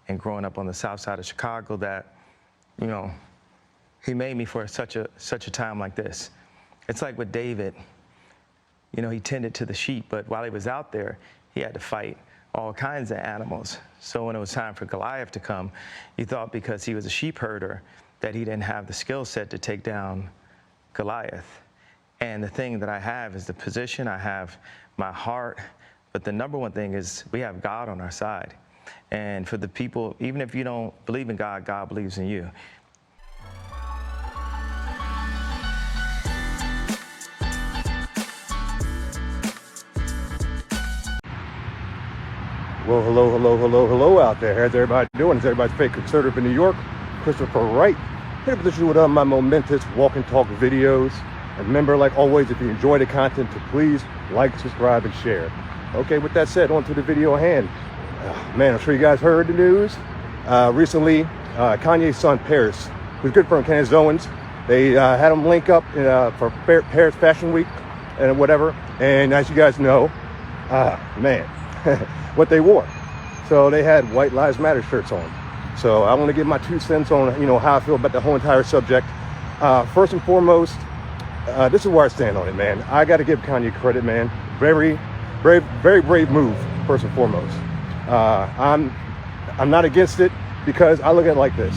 and growing up on the south side of Chicago that, you know, he made me for such a time like this. It's like with David, you know, he tended to the sheep, but while he was out there, he had to fight all kinds of animals. So when it was time for Goliath to come, you thought because he was a sheep herder that he didn't have the skill set to take down Goliath. And the thing that I have is the position, I have my heart, but the number one thing is we have God on our side. And for the people, even if you don't believe in God, God believes in you. Well, hello out there. How's everybody doing? Is everybody's fake conservative in New York? Christopher Wright, here to position with my momentous walk and talk videos. And remember, like always, if you enjoy the content, to please like, subscribe, and share. Okay, with that said, on to the video at hand. Man, I'm sure you guys heard the news. Recently, Kanye's son, Paris, who's a good friend, Kanye Owens, they had him link up for Paris Fashion Week and whatever. And as you guys know, man, what they wore. So they had White Lives Matter shirts on. So I want to give my 2 cents on, you know, how I feel about the whole entire subject. First and foremost, this is where I stand on it, man. I got to give Kanye credit, man. Very brave move, first and foremost. I'm not against it because I look at it like this.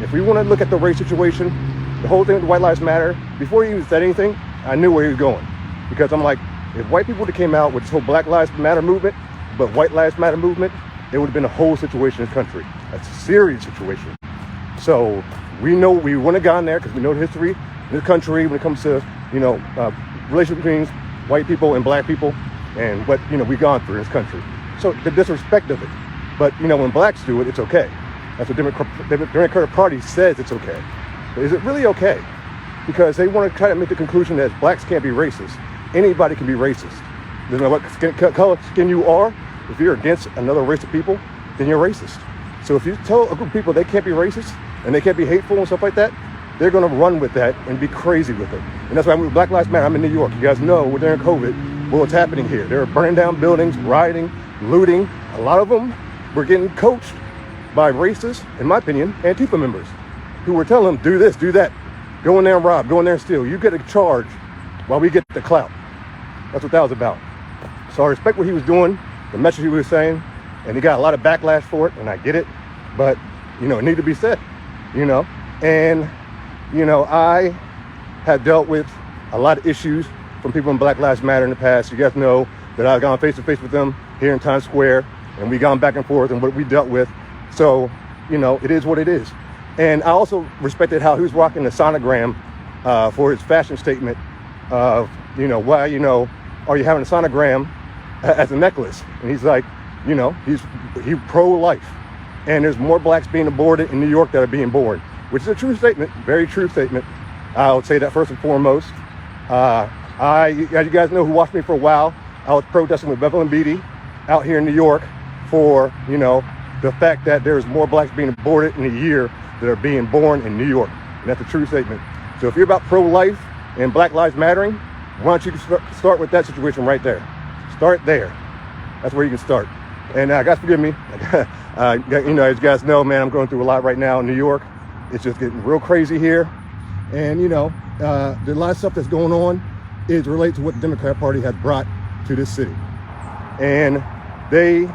If we want to look at the race situation, the whole thing with White Lives Matter, before he even said anything, I knew where he was going. Because I'm like, if white people came out with this whole Black Lives Matter movement, but White Lives Matter movement, it would have been a whole situation in this country. A serious situation. So we know we wouldn't have gone there because we know the history in this country when it comes to, you know, relationship between white people and black people and what, you know, we've gone through in this country. So the disrespect of it. But, you know, when blacks do it, it's okay. That's what the Democratic Party says it's okay. But is it really okay? Because they want to try to make the conclusion that blacks can't be racist. Anybody can be racist. Doesn't matter what color skin you are. If you're against another race of people, then you're racist. So if you tell a group of people they can't be racist and they can't be hateful and stuff like that, they're going to run with that and be crazy with it. And that's why with Black Lives Matter, I'm in New York. You guys know during COVID, what's happening here. They're burning down buildings, rioting, looting. A lot of them were getting coached by racists, in my opinion, Antifa members who were telling them, do this, do that. Go in there and rob, go in there and steal. You get a charge while we get the clout. That's what that was about. So I respect what he was doing, the message he was saying, and he got a lot of backlash for it, and I get it, but, you know, it needed to be said, you know. And, you know, I have dealt with a lot of issues from people in Black Lives Matter in the past. You guys know that I've gone face to face with them here in Times Square, and we gone back and forth and what we dealt with. So, you know, it is what it is. And I also respected how he was rocking the sonogram for his fashion statement of, you know, why, you know, are you having a sonogram as a necklace? And he's like, you know, he's pro-life. And there's more blacks being aborted in New York that are being born, which is a true statement, very true statement. I would say that first and foremost. As you guys know who watched me for a while, I was protesting with Bevel and Beatty out here in New York for, you know, the fact that there's more blacks being aborted in a year that are being born in New York. And that's a true statement. So if you're about pro-life and Black Lives Mattering, why don't you start with that situation right there? Start there. That's where you can start. And guys, forgive me. You know, as you guys know, man, I'm going through a lot right now in New York. It's just getting real crazy here. And, you know, there's a lot of stuff that's going on is related to what the Democrat Party has brought to this city. And they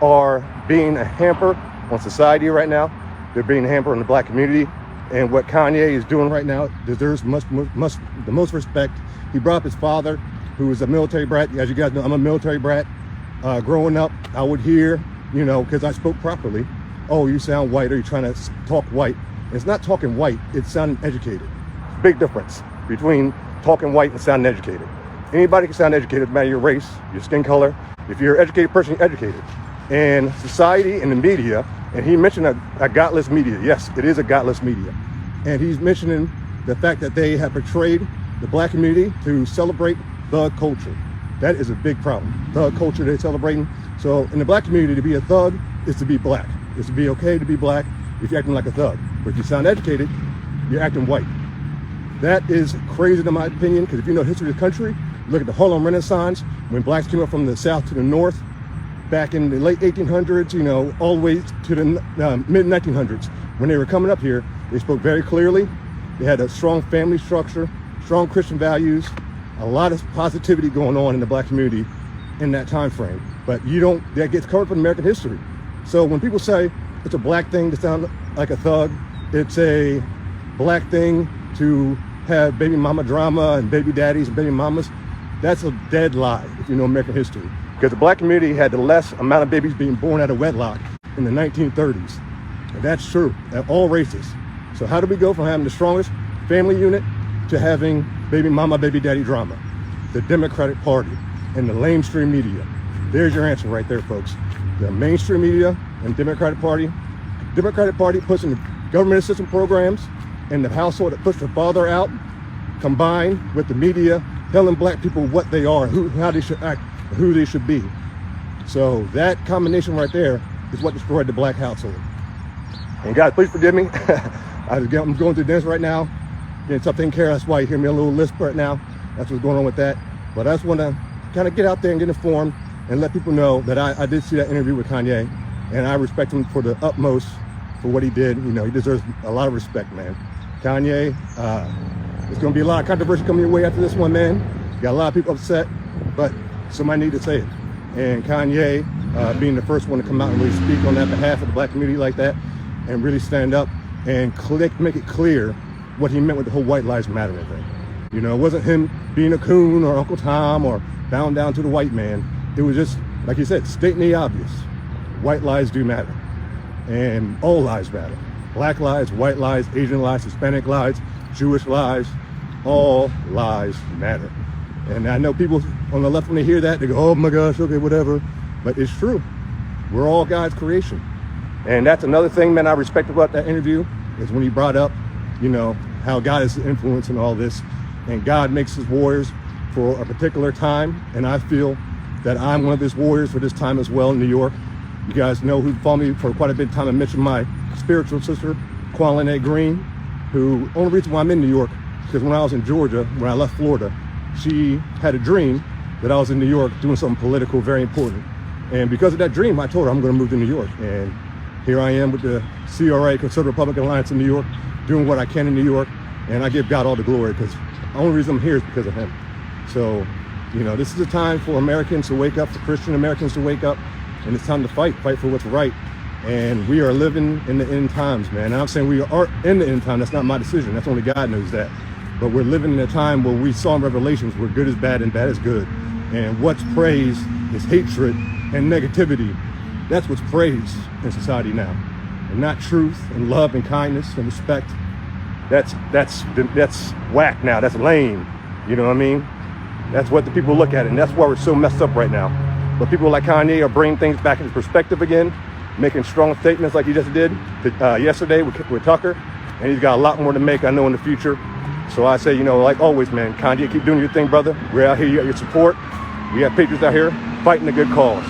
are being a hamper on society right now. They're being a hamper on the black community. And what Kanye is doing right now deserves the most respect. He brought up his father, who was a military brat. As you guys know, I'm a military brat. Growing up, I would hear, you know, because I spoke properly, oh, you sound white, or you're trying to talk white. And it's not talking white, it's sounding educated. Big difference between talking white and sounding educated. Anybody can sound educated, no matter your race, your skin color. If you're an educated person, you're educated. And society and the media, and he mentioned a godless media. Yes, it is a godless media. And he's mentioning the fact that they have portrayed the black community to celebrate thug culture. That is a big problem. Thug culture they're celebrating. So in the black community, to be a thug is to be black. It's to be okay to be black if you're acting like a thug. But if you sound educated, you're acting white. That is crazy in my opinion, because if you know the history of the country, look at the Harlem Renaissance, when blacks came up from the south to the north, back in the late 1800s, you know, all the way to the mid 1900s. When they were coming up here, they spoke very clearly. They had a strong family structure, strong Christian values, a lot of positivity going on in the black community in that time frame. But that gets covered up in American history. So when people say it's a black thing to sound like a thug, it's a black thing to have baby mama drama and baby daddies and baby mamas, that's a dead lie if you know American history. Because the black community had the less amount of babies being born out of wedlock in the 1930s. And that's true at all races. So how do we go from having the strongest family unit to having baby mama, baby daddy drama? The Democratic Party and the mainstream media. There's your answer right there, folks. The mainstream media and Democratic Party. Democratic Party puts in the government assistance programs and the household that puts the father out, combined with the media telling black people what they are, how they should act, who they should be. So that combination right there is what destroyed the black household. And guys, please forgive me. I'm going through this right now. Getting tough taking care of. That's why you hear me a little lisp right now. That's what's going on with that. But I just want to kind of get out there and get informed and let people know that I did see that interview with Kanye, and I respect him for the utmost for what he did. You know, he deserves a lot of respect, man. Kanye, there's going to be a lot of controversy coming your way after this one, man. You got a lot of people upset, but somebody need to say it. And Kanye, being the first one to come out and really speak on that behalf of the black community like that, and really stand up and make it clear what he meant with the whole White Lives Matter thing. You know, it wasn't him being a coon or Uncle Tom or bowing down to the white man. It was just, like he said, stating the obvious. White lives do matter. And all lives matter. Black lives, white lives, Asian lives, Hispanic lives, Jewish lives, all lives matter. And I know people on the left, when they hear that, they go, oh my gosh, okay, whatever. But it's true. We're all God's creation. And that's another thing, man, I respect about that interview, is when he brought up, you know, how God is influencing all this. And God makes his warriors for a particular time. And I feel that I'm one of his warriors for this time as well in New York. You guys know who followed me for quite a bit of time. I mentioned my spiritual sister, Kanye Green, who, only reason why I'm in New York, because when I was in Georgia, when I left Florida, she had a dream that I was in New York doing something political very important. And because of that dream, I told her I'm going to move to New York. And here I am with the CRA, Conservative Republican Alliance in New York, doing what I can in New York. And I give God all the glory, because the only reason I'm here is because of him. So, you know, this is a time for Americans to wake up, for Christian Americans to wake up, and it's time to fight for what's right. And we are living in the end times, man. And I'm saying we are in the end time. That's not my decision. That's only God knows that. But we're living in a time where we saw in Revelations where good is bad and bad is good. And what's praised is hatred and negativity. That's what's praised in society now. And not truth and love and kindness and respect. That's whack now. That's lame. You know what I mean? That's what the people look at, and that's why we're so messed up right now. But people like Kanye are bringing things back into perspective again, making strong statements like he just did yesterday with Tucker, and he's got a lot more to make, I know, in the future. So I say, you know, like always, man, Kanye, keep doing your thing, brother. We're out here, you got your support. We got patriots out here fighting a good cause.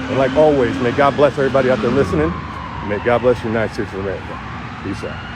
And like always, may God bless everybody out there listening. May God bless the United States of America. Peace out.